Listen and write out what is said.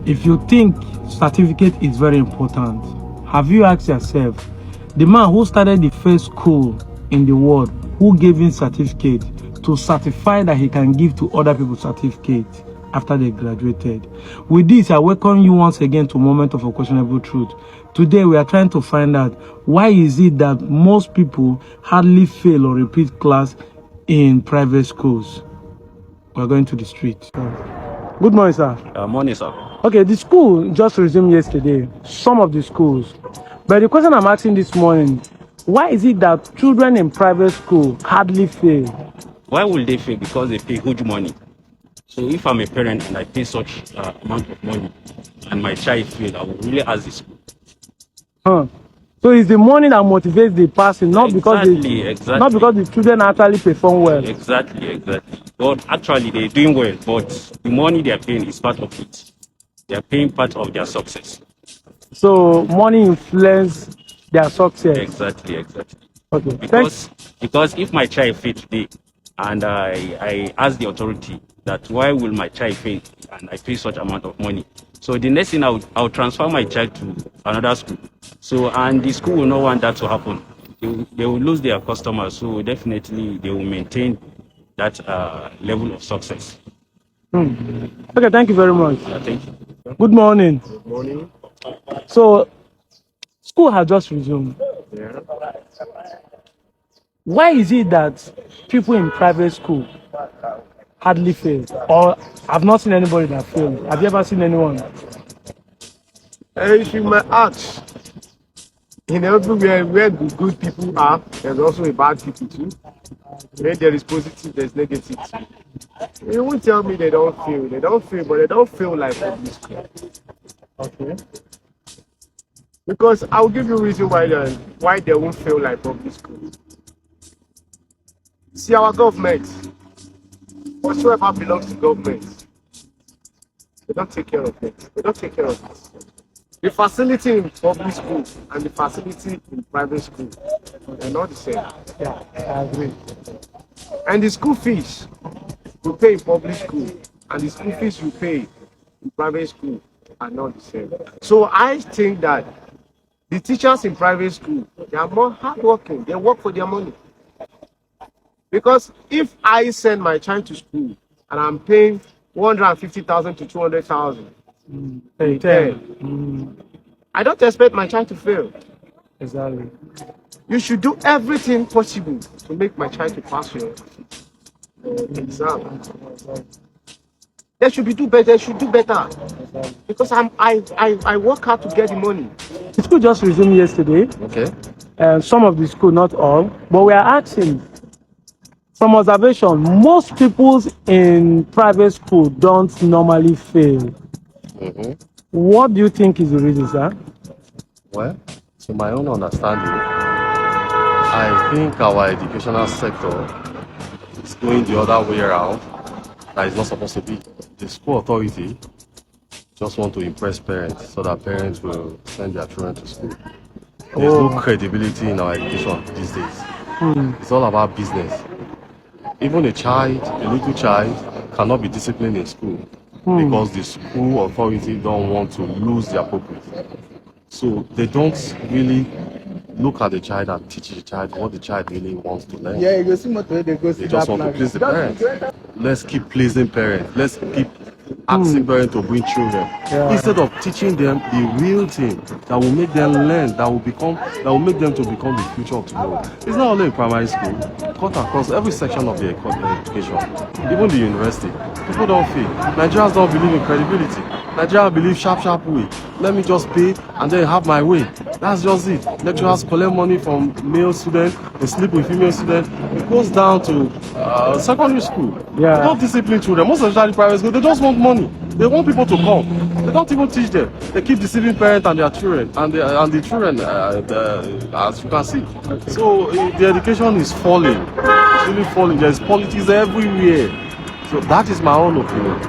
If you think certificate is very important, have you asked yourself, the man who started the first school in the world, who gave him certificate to certify that he can give to other people certificate after they graduated? With this, I welcome you once again to Moment of Unquestionable Truth. Today, we are trying to find out why is it that most people hardly fail or repeat class in private schools. We're going to the street. Good morning, sir. Morning, sir. Okay, the school just resumed yesterday, some of the schools. But the question I'm asking this morning, why is it that children in private school hardly fail? Why will they fail? Because they pay huge money. So if I'm a parent and I pay such amount of money and my child fail, I will really ask the school. So it's the money that motivates the person, not because not because the children actually perform well. Exactly. But actually they're doing well, but the money they're paying is part of it. They're paying part of their success. So money influences their success. Exactly. Okay. Because if my child fail today and I ask the authority that why will my child fail and I pay such amount of money, so the next thing I'll transfer my child to another school. So and the school will not want that to happen. They will lose their customers. So definitely they will maintain that level of success. Okay, thank you very much. Thank you. Good morning. Good morning. So school has just resumed. Yeah. Why is it that people in private school hardly fail? Or I've not seen anybody that failed. Have you ever seen anyone? If you might ask, in everywhere where the good people are, there's also a bad people too. Where there is positive, there's negative too. You won't tell me they don't fail. They don't fail, but they don't fail like public school. Okay. Because I'll give you a reason why they won't fail like public school. See, our government, whatsoever belongs to government, they don't take care of it. They don't take care of it. The facility in public school and the facility in private school, they're not the same. Yeah, I agree. And the school fees you pay in public school and the school fees you pay in private school are not the same. So I think that the teachers in private school, they are more hardworking. They work for their money. Because if I send my child to school and I'm paying 150,000 to 200,000 per term, I don't expect my child to fail. Exactly. You should do everything possible to make my child to pass your exam. They should do better. Because I work hard to get the money. The school just resumed yesterday. Okay. Some of the school, not all, but we are asking. From observation, most people in private school don't normally fail. What do you think is the reason, sir? Well, to my own understanding, I think our educational sector is going the other way around. That is not supposed to be. The school authority just want to impress parents so that parents will send their children to school. There's no credibility in our education these days. It's all about business. Even a little child, cannot be disciplined in school because the school authority don't want to lose their purpose. So they don't really look at the child and teach the child what the child really wants to learn. Yeah, you see what they go see. They just want to please the parents. Let's keep pleasing parents. Let's keep asking parents to bring children instead of teaching them the real thing that will make them learn, that will make them to become the future of tomorrow. It's not only in primary school, cut across every section of the education, even the university. People don't feel. Nigerians don't believe in credibility. Nigerians believe sharp way. Let me just pay and then have my way. That's just it. Lecturers collect money from male students, they sleep with female students. It goes down to secondary school. Yeah. They don't discipline children. Most especially private school, they just want money. They want people to come. They don't even teach them. They keep deceiving parents and their children, and the children, as you can see. So the education is falling. It's really falling. There's politics everywhere. So that is my own opinion.